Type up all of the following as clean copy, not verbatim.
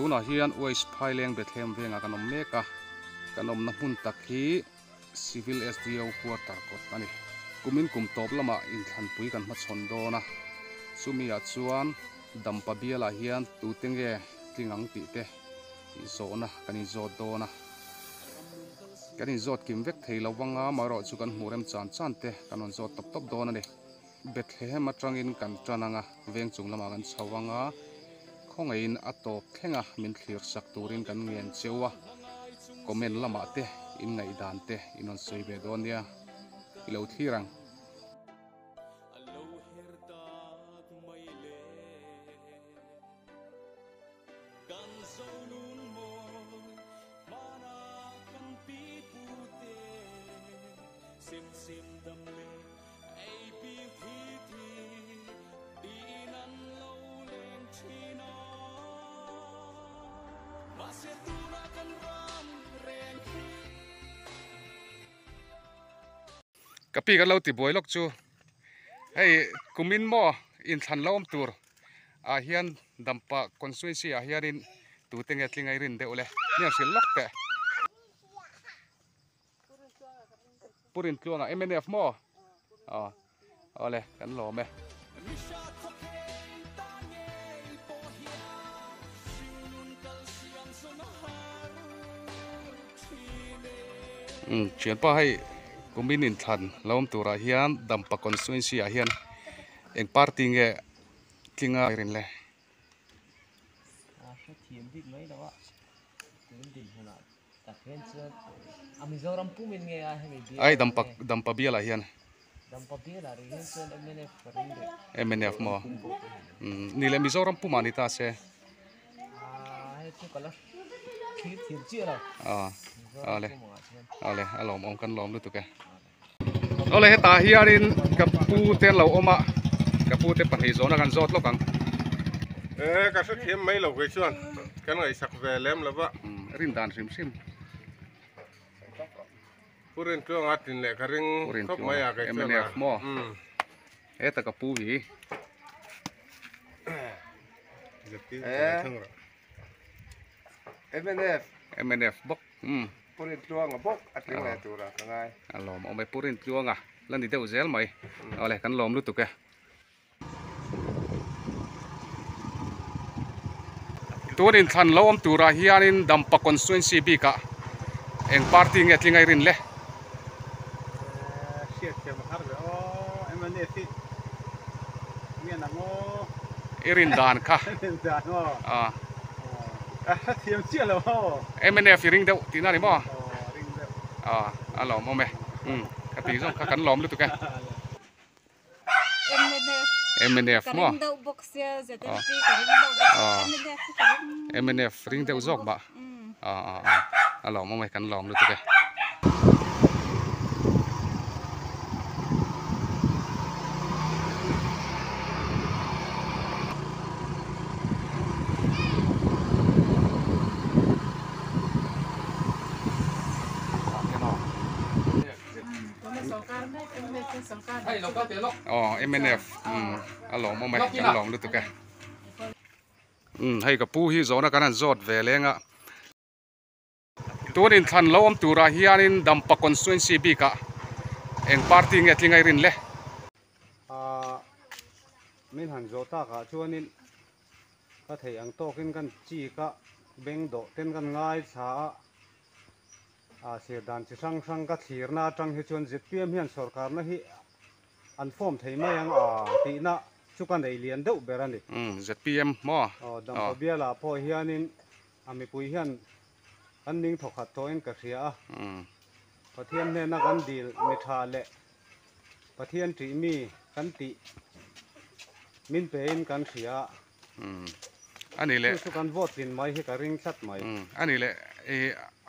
tuna hian West Phaileng Bethlehem venga kanom meka kanom na hun takhi civil SDO quarter kot ani kumin kum top lama in than pui kan ma chon dona sumia chuan dampa biala hian tu tenge tlingang ti te zona kani zot dona kani zot kim vek thei lawanga maro chu kan hmurem chan chan te kanon zot top top dona ni Bethlehem atangin kan trananga veng chung lama kan chawanga khongein atop thlenga min thlir sak turin kan ngen chewa comment lama te in ngai dan te inon soi ve donia ilo thirang kapi kan lo ti boy lok chu hey kumin mo in than lom tur a hian dampa constituency a hianin tu tenge tlingai rin de ole nia sil lok te purin tluanga MNF mo ole kan lo me chuyện pa hay kumin in than lom tura hian dampa constituency a hian eng party nge tlinga rin le ai dampa biala hian MNF mo nile Mizoram pumani ta se ale alom om kan lom lu tuke ole heta hiarin kapu te lo oma kapu te pan hi zona kan zot lokang ka sa thiam mai lo ke chuan kan ngai sak ve lem lova rin dan sim sim purin tuang atin le ka ring khop mai a ke MNF mo eta kapu hi MNF bok purin tuang bok atin le tura kangai alom om purin tuanga lan di deu zel mai ole kan lom lu tuke turin than lom tura hianin dampa constituency bika eng party nge tlingai rin le irin dan kha thiam chia lo MNF ring deu tina ni mo alom ome kapi zong ka kan lom lu tuke MNF mo MNF ring deu zok ba alom ome kan lom lu tuke MNF alom mo mai kan lom lu tuke hay kapu hi zona kanan zot ve lenga turin than lom tura hianin dampa constituency bika eng party nge tlingai rin le min han zota ka chuanin ka thei ang tokin kan chi ka beng do ten kan ngai cha se dan chi sang sang ka thirna tang hi chuan ZPM hian sarkar na hi an form thei mai ang ti na chukan ei lian deuh berani ZPM mo dampa biala po hianin ami pui hian an ning thokhat toin ka ria pathian ne na kan dil mitha le pathian ti mi kan ti min pein kan ria ani le chu kan vote in mai hi ka ring sat mai ani le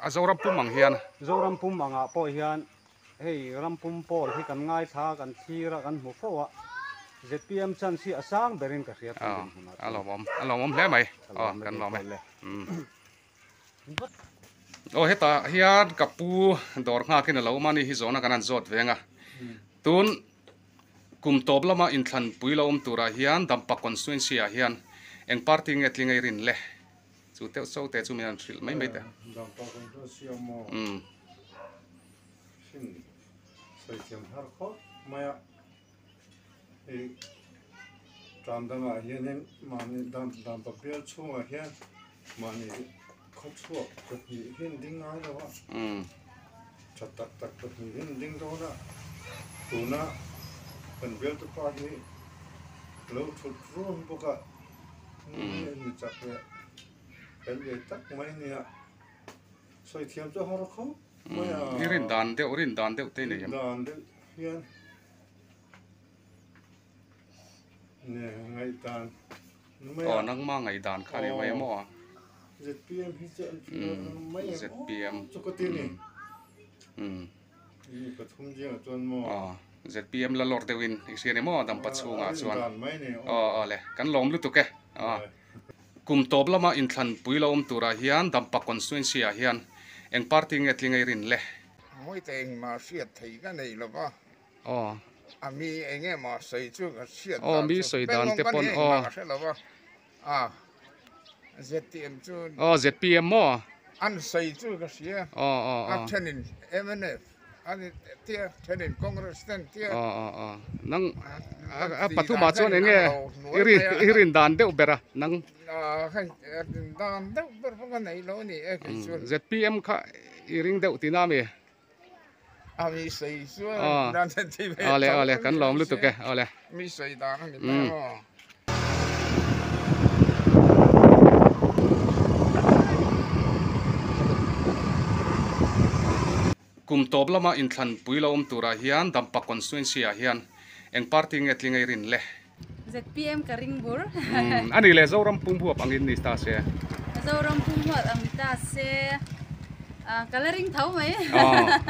azoram pumang hian zoram pum anga po hian hei rampum pol hi kan ngai tha kan thira kan mu fowa ZPM chan si asang berin ka ria alom hle mai kan lom mai heta hian kapu dor nga kin lo mani hi zona kanan zot venga tun kum top lama in thlan pui lom tura hian dampa constituency a hian eng party nge tlingai rin le chú teo sâu teo chú mình ăn thịt mấy mấy teo dam pa kon to siam mo sin sai thiam har kho maya e tram dang a hian mani dam pa bel chunga hian mani khop chu ko hi hian ding ai lo wa chat tak tak ko hi hian ding do na tuna kan bel to pa hi lo thut ron boka ni chak le kan le tak mai ni a soi thiam cho har kho maya rin dan deu te ne yam dan de hian nè ngày tàn nang ma ngai dan kha ne mai mo ZPM hi chen mai ZPM chu ko ti ni ni ka thum je chon mo ZPM la lor dewin isia ne mo dam pa chunga chuan dan mai ne le kan lom lu tu ke kum top lama in thlan pui lo tura hian dam pa constituency a hian eng party nge tlingai rin le mỗi tên mà siết thì cái này là ba mi anh em mà xây chưa cái siết mi xây đàn te pon sẽ là ba ZPM chưa ZPM mo anh xây chưa cái siết anh trên MNF anh tia trên Congress tên tia nang patu ma chuan enge irin dan deuh bera nang cái đàn đâu bớt cái này lo nè cái ZPM kha iring deuh tinami mi xây chưa đàn trên TV ale kan lom lu tu ke ale mi xây đàn anh kum top lama in thlan pui lo tura hian dampa constituency a hian eng party nge tlingai rin le ZPM Karingbur ani le zoram pumhuap angin ni sta se zoram pumhuap ang ta se coloring thau mai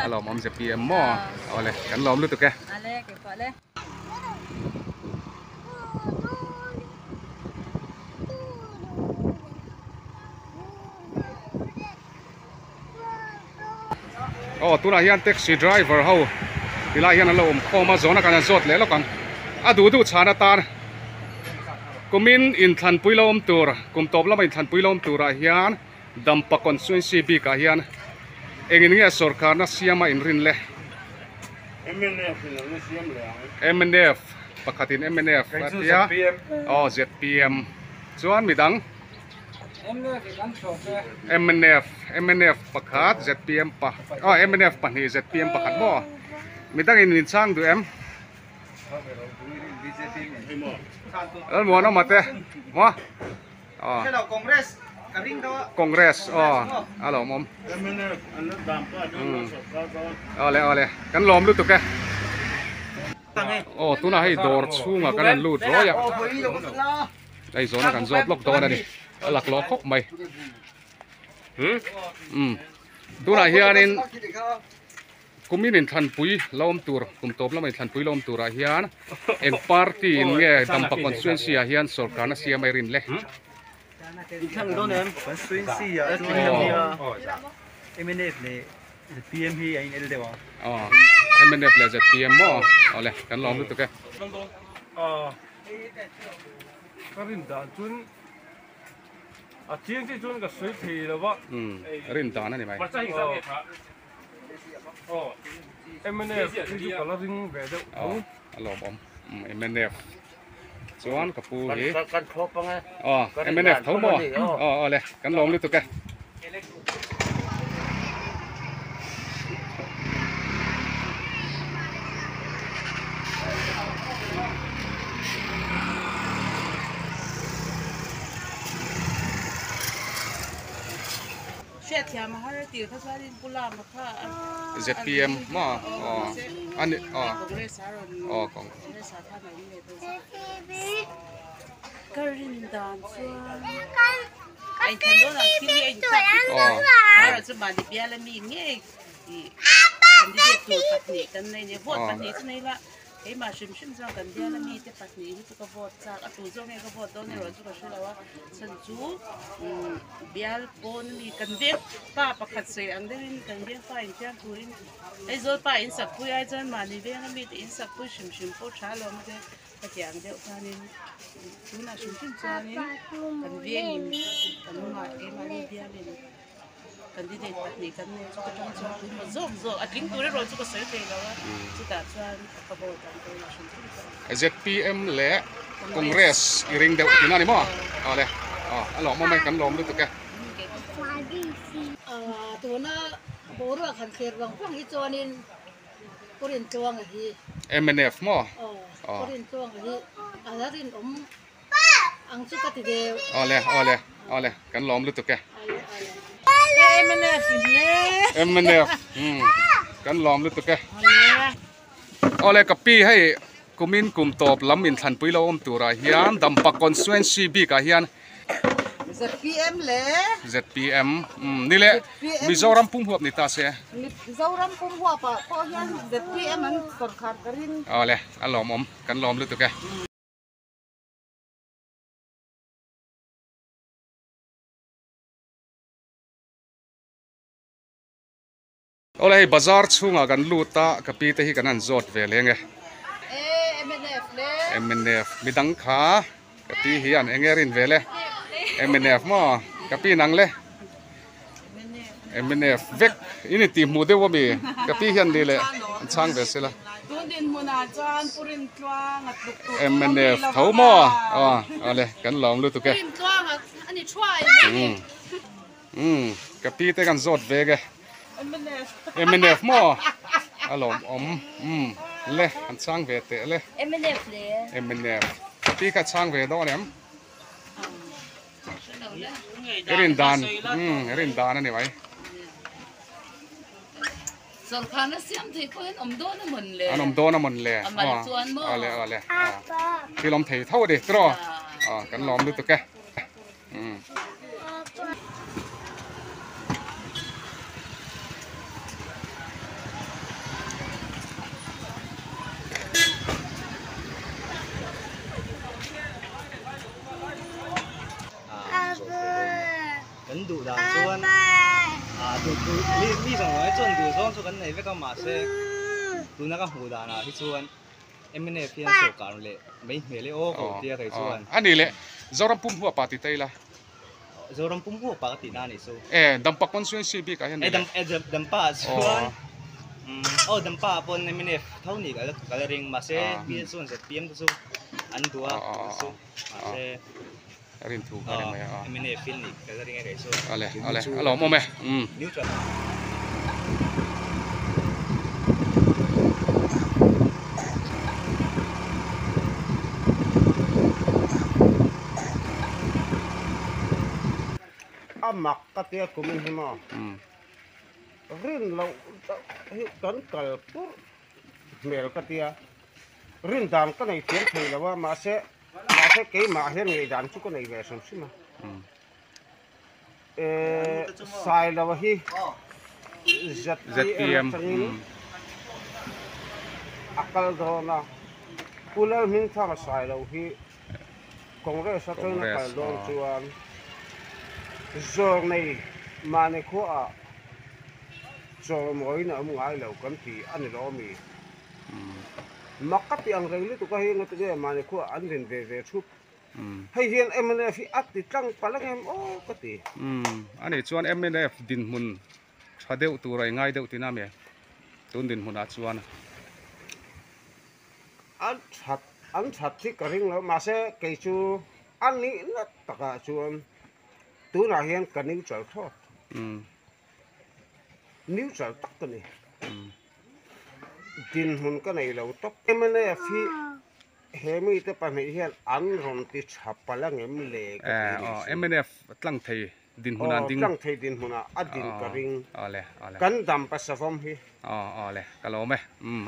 alo mom ZPM mo ale kan lom lu tu ke ale ke pa le tuna hian taxi driver ho tila hian alo khoma zona kan zot le lo kan adu chana tar kumin in thlan pui lom tur kum top lama in thlan pui lom tura hian dampa constituency bi ka hian engin nge sarkar na siama in rin le MNF pakhatin MNF atia ZPM chuan midang MNF pakhat ZPM pa MNF pani ZPM pakhat mo midang in sang du em mo na mate mo hello Congress karing daw Congress alo mom MNF an dam pa ale kan lom lu tu ke tuna hei dor chunga kan lut roya dai zona kan zot lok don ani lak lo khok mai tuna hianin kumin in thlan pui lom tur kum top lam in thlan pui lom tura hian eng party nge dampa constituency a hian sarkar na siam mai rin le thằng đó nè constituency MNF ne PM hi anh el dewa MNF le ZPM mo ole kan lom lu tu ke karin dan chun chiang chi chun ka sui thi lo ba rin dan ani mai MNF chu coloring ve de alo bom MNF chuan ka pu hi kan thop pa nga MNF thau mo ole kan lom lu tu ke ZPM mo ani kong karin dan anh thấy đó là khi anh tập rồi chứ bà đi bia là mình nghe thì cần đi việc tụi bác nhỉ cần này vote bác nhỉ cho nên là cái mà xem ra cần bia là mình thì bác nhỉ thì có vote ra à tụi trong này có vote đó này rồi chứ có sự là sân chú bia bốn thì cần biết ba bác khát sấy anh đấy cần biết phải anh chơi tụi ấy rồi ba anh sắp vui ai chân mà đi bia là mình thì anh sắp vui xem phố trả luôn cái cái dạng đều cho nên chúng là xem cho nên cần viên kan ma e ma ni bia le candidate pat ni kan ne chu ka tong chu ma zok atling tu re ro chu ka ser te la wa chu ta chuan ka bo tan ko la shin ZPM le Congress iring deuh tina ni mo ale alo mo mai kan lom lu tu keตัวน่ะโบราณขันเขียนวังพวกนี้จอนินกุรินจวงอะไร MNF mo กุรินจวงอะไรอะไรรินอังสุกติเดียวale kan lom lu tu ke MNF le MNF kan lom lu tu ke ale ka pi hai kumin kum top lam in than pui lo om tura hian dampa constituency bi ka hian ZPM le ZPM ni le Mizoram pum huap ni ta se Mizoram pum huap pa ko hian ZPM an sarkar karin ale alom om kan lom lu tu ke ole bazar chunga kan luta kapi te hi kan an zot ve lenge MNF le MNF midang kha kapi hi an engerin vele MNF mo kapi nang le MNF vek ini ti mu de wo mi kapi hian di le chang ve sela tun din mo na chan purin twang at luk tu MNF thau mo ale kan lom lu tu ke purin twang at ani chwai kapi te kan zot ve ge MNF MNF mo alom om le kan chang ve te le MNF le MNF kapi ka chang ve do lem erin dan ani vai sarkar na siam thei ko hen om do na mun le anom do na mon le ale ki lom thei thau de tro kan lom lu tu ke Kan du da chuan du mi song nói chuan du song chu kan nei veka ma se tu na ka hu da na hi chuan MNF hian so kar le mai hmele o ko tia kai chuan ani le zoram pum huwa pati taila zoram pum hu pa ti na ni so dampak constituency bi ka hian dampa chuan dampa pon MNF thau ni ka ring ma se pi chuan se PM tu chu an dua so ma se rin thu ka mai MNF fil ni ka ring ai so ale alo mo me neutral amak katia kumin hima rin lo kan kal pur mel katia rin dam ka nei tian thei lawa ma se ke ma hian ngei dan chu ko nei ve sam sima sai lawa hi ZPM akal do na kulal min tha sai lo hi congress ka na ka long chuan zor nei mane kho a zor moi na mu ngai lo kan ti an lo mi makati ang rengli tu ka hi ngat ge mane kho an rin ve thu hay hian MNF at ti tlang palang em o kati ani chuan MNF din mun thadeu tu rai ngai deu tina me tun din mun a chuan an that thi ka ring lo ma se ke chu an ni na taka chuan tu na hian ka neutral tho neutral tak ka ni din hun ka nei lo tok MNF hi hemi te pa nei hian an ron ti chapalang em le MNF tlang thei din hun an ding tlang thei din huna adin ka ring ale kan dam pa sa vom hi ale kalo me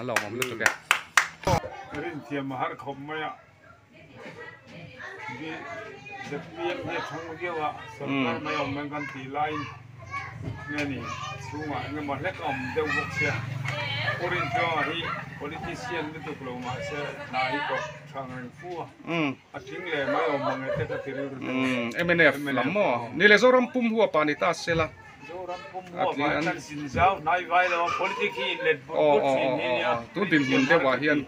alo mom lu tu ke rin thiam har khom maya bi ZPM ne thong ge wa sarkar mai om man kan ti line ne ni chunga nge ma lek om deu bok sia orin jo hi politician ni tu klo ma se na hi ko thang ren fu a thing le mai om mang te ta tiru MNF lam mo ni le zoram pum huwa pa ni ta sela zoram pum huwa ba kan sin zau nai vai lo politic hi let bot sin ni ya tu din mun de wa hian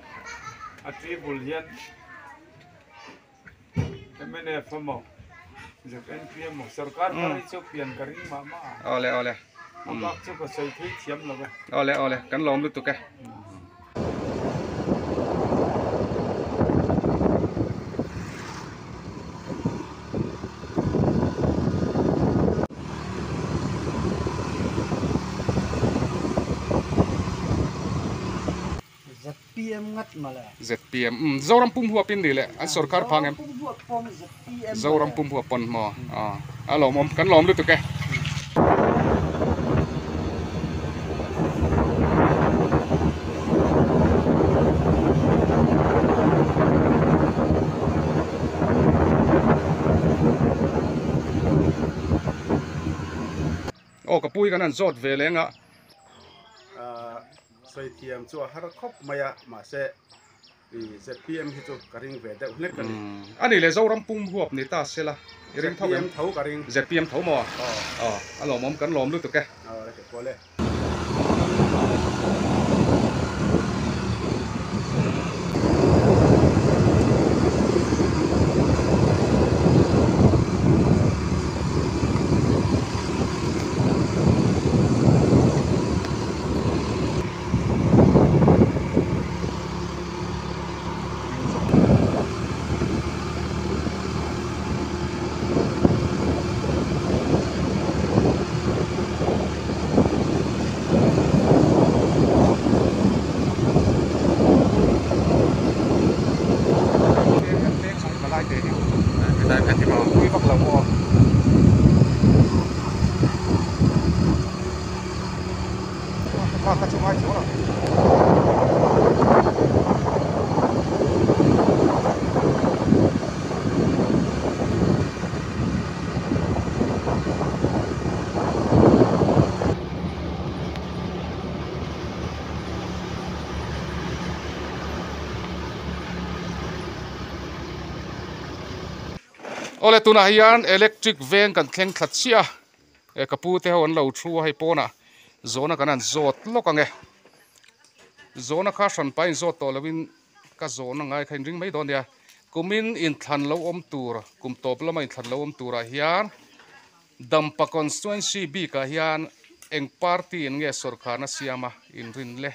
a tribul hian MNF mo NPM सरकार का जो पियन करी मामा ole अब जो को सही थी थियम लगे ole kan lom lu tu ke ZPM ngat mala ZPM zoram pum huwa pin ni le an sarkar phangem zoram pum huwa pon mo alo mom kan lom lu tu ke kapui kan an zot ve lenga soi tiam chu har khop maya ma se ZPM hi chu karing ve de hlek kan ani le zoram pum huap ni ta sela iring thau ZPM thau karing ZPM thau mo alo mom kan lom lu tu ke ke pole ole tuna hian electric van kan thleng thlat chia kapu te hon lo thu hai pona zona kan an zot lokange zona kha san pain zot to lawin ka zona ngai khain ring mai don ya kumin in thlan lo om tur kum top lama in thlan lo om tura hian dampa constituency b ka hian eng party in nge sarkar na siama in rin le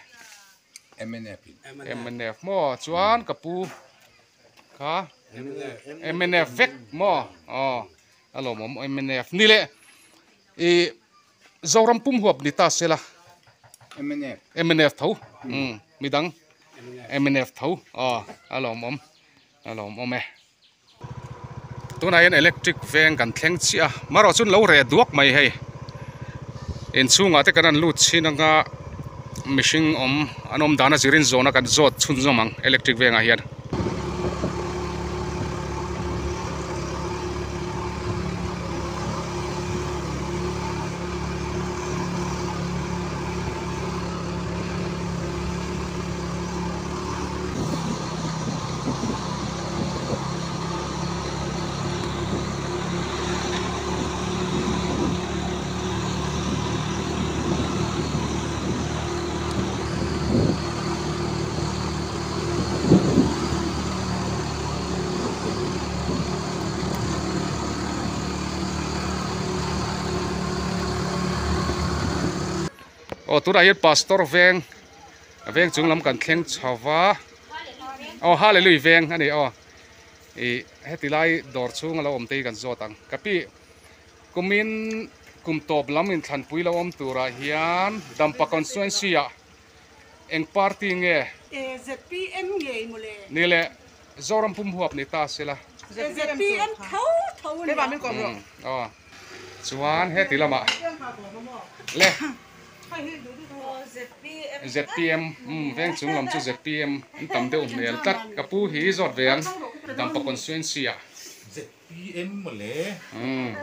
MNF mo chuan kapu kha MNF vek mo alo mom MNF ni le zoram pum huap ni ta sela MNF thau midang MNF thau alo mom e tuna yan electric van kan thleng chia maro chun lo re duak mai hei in chunga te kan lut chinanga mishing anom dana zirin zona kan zot chun zomang electric van a hian tura hian pastor veng chung lam kan thleng chawa hallelujah veng ani heti lai dor chung lo om te kan zotang kapi kumin kum top lam in thlan pui lo om tura hian dampa constituency a eng party nge ZPM nge mole ni le zoram pum huap ni ta sela ZPM thau cái bà mình còn rồi chuan heti lama le ZPM veng chung lam chu ZPM tam deuh hmel tat kapu hi zot veng dampa constituency a ZPM mole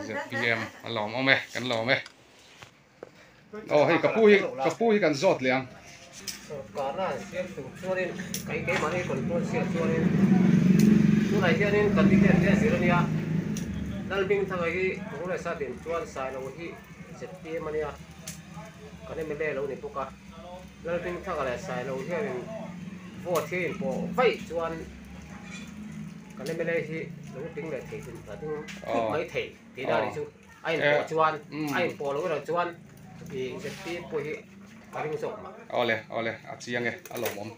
ZPM alom ome kan lom e hei kapu hi kan zot liang karena siap tu suarin kai mana kontrol siap suarin tu lagi ni kandidat dia sironia dalbing thangai mulai satin tuan sai lo hi ZPM mania kan mele lo ni puka dalbing thangai sai lo hi vote hin po fai tuan kan mele hi chúng tính là thể là tính mấy thể thì đó là chúng anh bỏ chuan anh bỏ lối rồi chuan thì sẽ tiếp qua cái ring sổ mà ole chiang nghe alo mom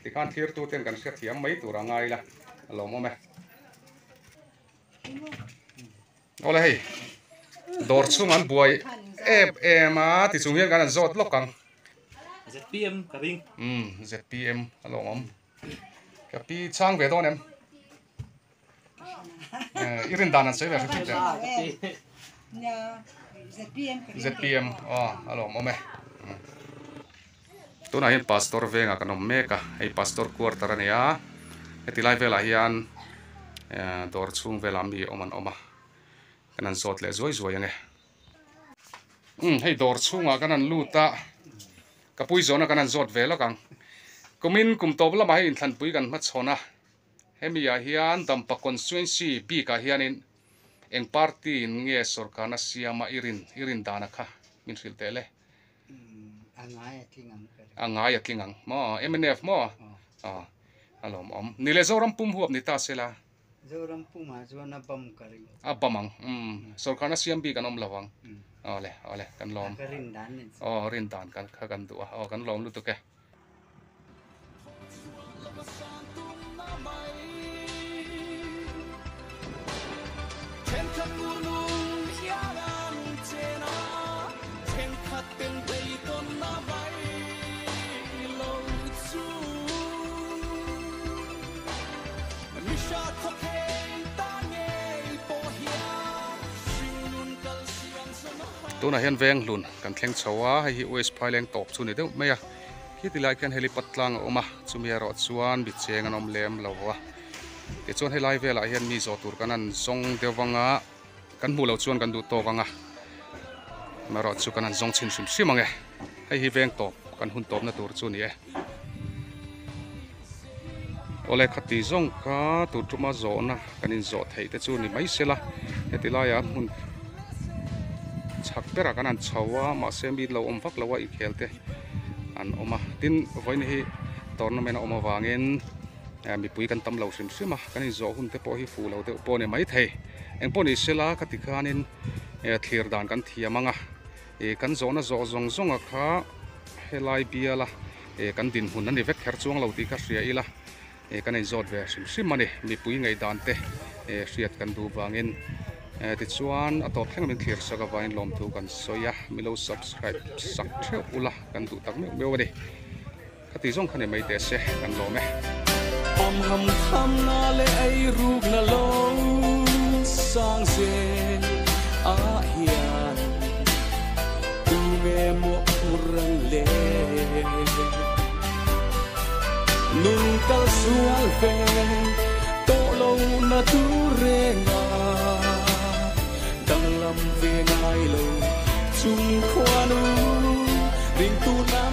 thì kan thir tu ten kan sẽ thiam mấy tu ra ngay là alo mom ole hey dor chung an buai em thì chúng hiền kan zot lok kang ZPM ka ring ZPM alo mom cái pi chang về đó em irin danan sai về ZPM alo mom tu na hin pastor venga kanom meka ei pastor quarter ania eti live vela hian dor chung vela mi oman oma kanan zot le zoi ange hei dor chunga kanan luta kapui zona kanan zot vela kang kumin kum top lama hi thlan pui kan ma chona hemia hian dampa constituency bi ka hianin eng party nge sarkar na siama irin dana kha min thil tele angai atlingang mo MNF mo alom om nile zoram pum huap ni ta sela zoram pum ha zona bam kari abamang sarkar na siam bi kan om lawang ole kan lom rin dan ni rin dan kan kha kan du kan lom lu tu ke tu na hian veng hlun kan thleng chawa hi West Phaileng top chu ni deuh mai a khi ti lai kan helipad tlang oma chumia ro chuan bi cheng an om lem lowa ti chuan helai vela hian mi zo tur kan an zong dewanga kan mu lo chuan kan du to wanga ma ro chu kan an zong chin sim simange hei hi veng top kan hun top na tur chu ni e ole khati zong ka tu tuma zo na kanin zo thei te chu ni mai sela heti lai a mun chak pera kan an chawa ma semi lo om vak lawa I khelte an oma tin voin hi tournament oma wangin mi pui kan tam lo sim sima kanin zo hun te po hi fu lo te po ne mai thei eng po ni sela katikanin thlir dan kan thiamanga kan zo na zo zong zong a kha helai biala kan din hun ani vek kher chuang lo ti ka ria ila kan zot ve sim sim mani mi pui ngai dan te riat kan du wangin ti chuan atop thleng min thlir saka vain lom tu kan soya milo subscribe sak theu ula kan du tak me wadi khati zong khane mai te se kan lo me om ham tham na le ai ruk na lo sang se a hian tu me mo urang le nun kal sual fe to lo na tu renga dang lam ve ngai lo chung khoanu ring tu na